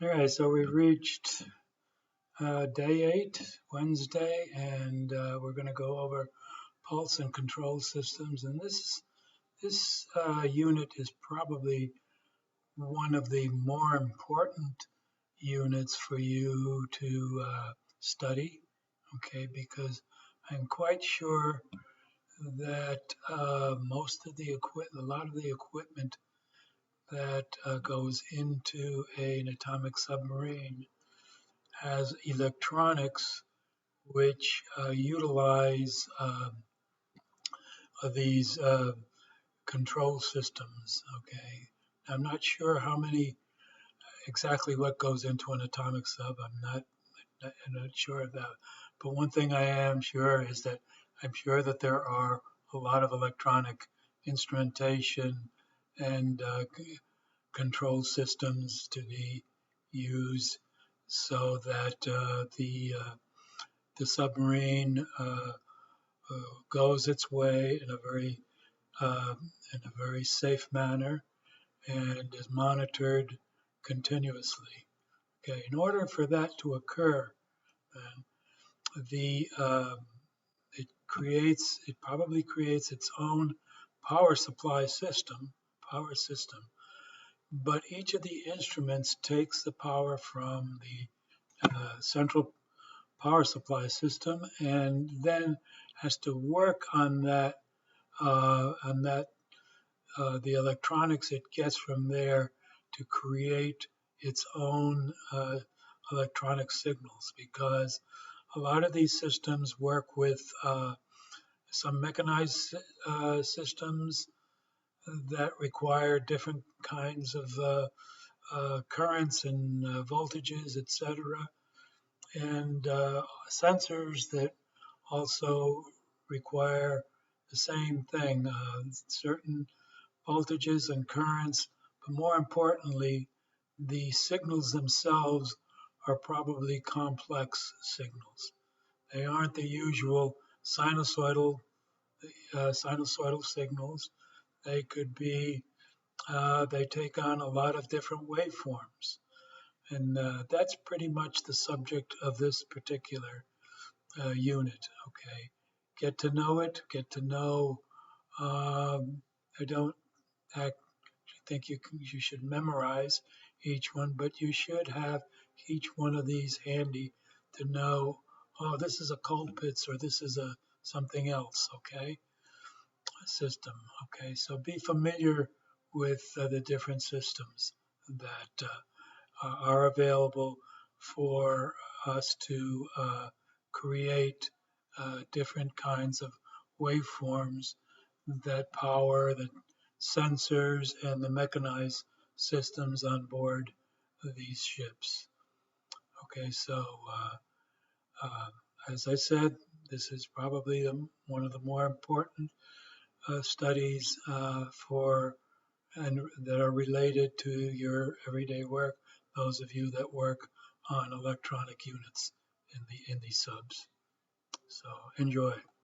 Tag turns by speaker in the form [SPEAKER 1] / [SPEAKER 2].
[SPEAKER 1] All right, so we've reached day 8, Wednesday, and we're going to go over pulse and control systems. And this unit is probably one of the more important units for you to study, okay? Because I'm quite sure that a lot of the equipment that goes into an atomic submarine has electronics which utilize these control systems. Okay, I'm not sure how many exactly what goes into an atomic sub. I'm not sure of that. But one thing I am sure is that I'm sure that there are a lot of electronic instrumentation and control systems to be used so that the submarine goes its way uh, in a very safe manner and is monitored continuously. Okay, in order for that to occur, then it probably creates its own power supply system, power system. But each of the instruments takes the power from the central power supply system and then has to work on that the electronics it gets from there to create its own electronic signals, because a lot of these systems work with some mechanized systems that require different kinds of currents and voltages, etc., and sensors that also require the same thing, certain voltages and currents, but more importantly, the signals themselves are probably complex signals. They aren't the usual sinusoidal signals. They could be, they take on a lot of different waveforms. And that's pretty much the subject of this particular unit. Okay, get to know it. Get to know. I don't think you should memorize each one, but you should have each one of these handy to know. Oh, this is a Colpitts or this is a something else. Okay, system. Okay, so be familiar with the different systems that are available for us to create different kinds of waveforms that power the sensors and the mechanized systems on board these ships. Okay, so as I said, this is probably one of the more important studies for and that are related to your everyday work, those of you that work on electronic units in these subs. So enjoy.